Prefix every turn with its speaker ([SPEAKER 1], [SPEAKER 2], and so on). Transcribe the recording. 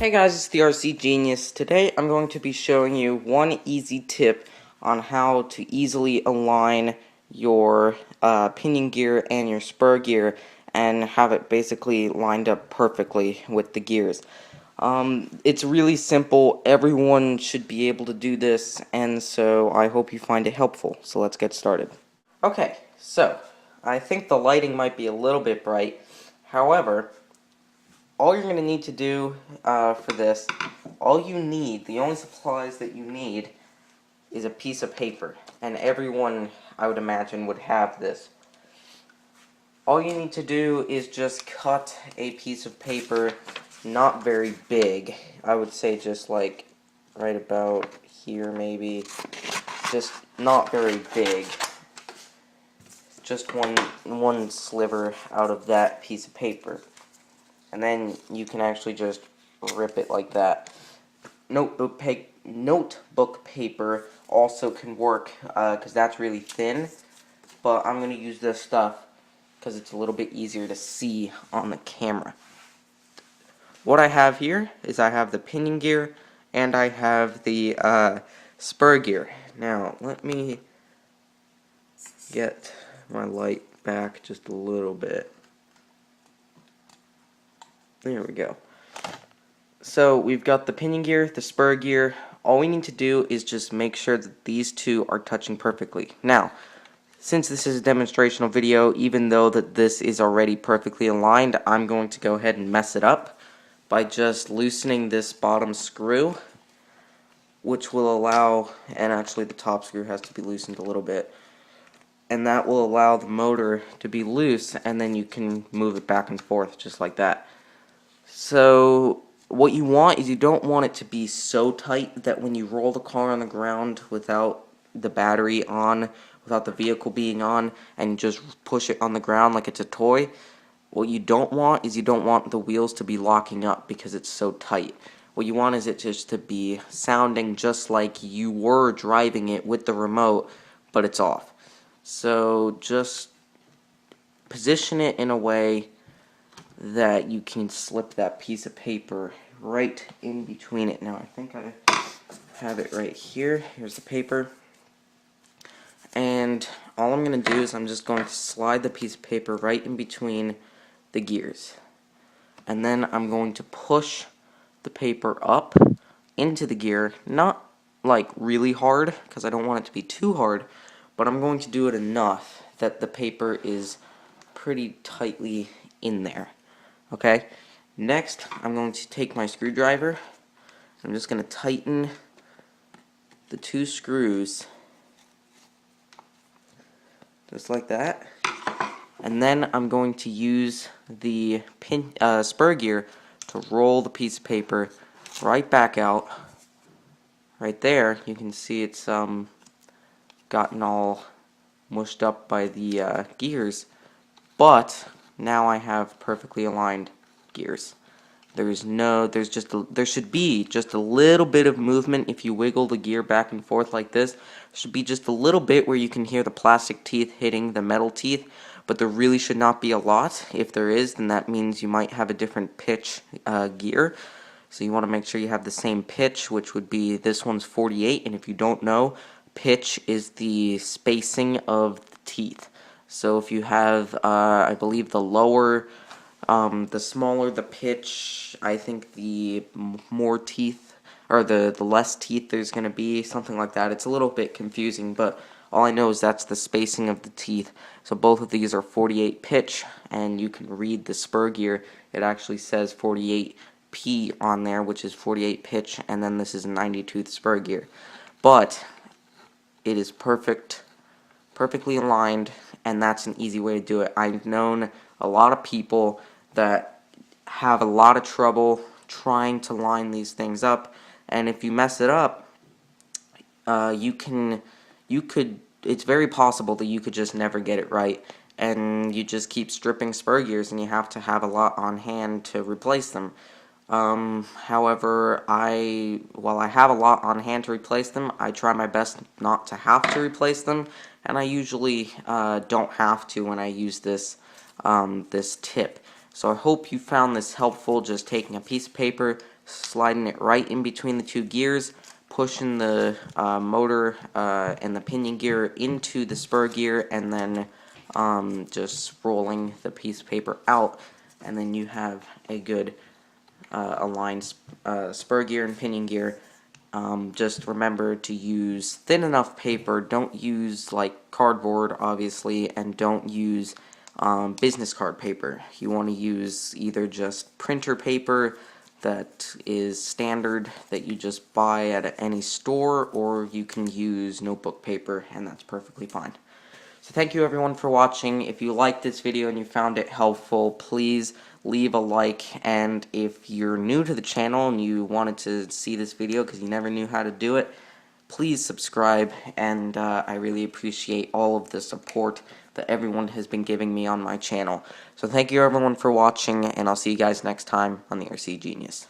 [SPEAKER 1] Hey guys, it's the RC Genius. Today I'm going to be showing you one easy tip on how to easily align your pinion gear and your spur gear and have it basically lined up perfectly with the gears. It's really simple. Everyone should be able to do this, and so I hope you find it helpful. So let's get started. Okay, so I think the lighting might be a little bit bright. However, all you're going to need to do for this, the only supplies that you need is a piece of paper. And everyone, I would imagine, would have this. All you need to do is just cut a piece of paper, not very big. I would say just like right about here maybe. Just not very big. Just one sliver out of that piece of paper. And then you can actually just rip it like that. Notebook paper also can work because that's really thin, but I'm going to use this stuff because it's a little bit easier to see on the camera. What I have here is I have the pinion gear and I have the spur gear. Now let me get my light back just a little bit. There we go. So we've got the pinion gear, the spur gear. All we need to do is just make sure that these two are touching perfectly. Now, since this is a demonstrational video, even though that this is already perfectly aligned, I'm going to go ahead and mess it up by just loosening this bottom screw, which will allow, and actually the top screw has to be loosened a little bit, and that will allow the motor to be loose, and then you can move it back and forth just like that. So what you want is you don't want it to be so tight that when you roll the car on the ground without the battery on, without the vehicle being on, and just push it on the ground like it's a toy, what you don't want is you don't want the wheels to be locking up because it's so tight. What you want is it just to be sounding just like you were driving it with the remote, but it's off. So just position it in a way that you can slip that piece of paper right in between it. Now I think I have it right here. Here's the paper. And all I'm going to do is I'm just going to slide the piece of paper right in between the gears. And then I'm going to push the paper up into the gear, not like really hard because I don't want it to be too hard, but I'm going to do it enough that the paper is pretty tightly in there. Okay, next I'm going to take my screwdriver. I'm just going to tighten the two screws just like that, and then I'm going to use the spur gear to roll the piece of paper right back out. Right there, you can see it's gotten all mushed up by the gears, but now I have perfectly aligned gears. There should be just a little bit of movement if you wiggle the gear back and forth like this. There should be just a little bit where you can hear the plastic teeth hitting the metal teeth, but there really should not be a lot. If there is, then that means you might have a different pitch gear. So you want to make sure you have the same pitch, which would be this one's 48, and if you don't know, pitch is the spacing of the teeth. So if you have, I believe the smaller the pitch, I think the more teeth, or the less teeth there's going to be, something like that. It's a little bit confusing, but all I know is that's the spacing of the teeth. So both of these are 48 pitch, and you can read the spur gear. It actually says 48P on there, which is 48 pitch, and then this is 90-tooth spur gear. But it is perfectly aligned, and that's an easy way to do it. I've known a lot of people that have a lot of trouble trying to line these things up, and if you mess it up, it's very possible that you could just never get it right, and you just keep stripping spur gears, and you have to have a lot on hand to replace them. However, while I have a lot on hand to replace them, I try my best not to have to replace them, and I usually don't have to when I use this tip. So I hope you found this helpful, just taking a piece of paper, sliding it right in between the two gears, pushing the motor and the pinion gear into the spur gear, and then just rolling the piece of paper out, and then you have a good aligned spur gear and pinion gear. Just remember to use thin enough paper. Don't use like cardboard, obviously, and don't use business card paper. You want to use either just printer paper that is standard that you just buy at any store, or you can use notebook paper, and that's perfectly fine. So thank you everyone for watching. If you liked this video and you found it helpful, please leave a like, and if you're new to the channel and you wanted to see this video because you never knew how to do it, please subscribe, and I really appreciate all of the support that everyone has been giving me on my channel. So thank you everyone for watching, and I'll see you guys next time on the RC Genius.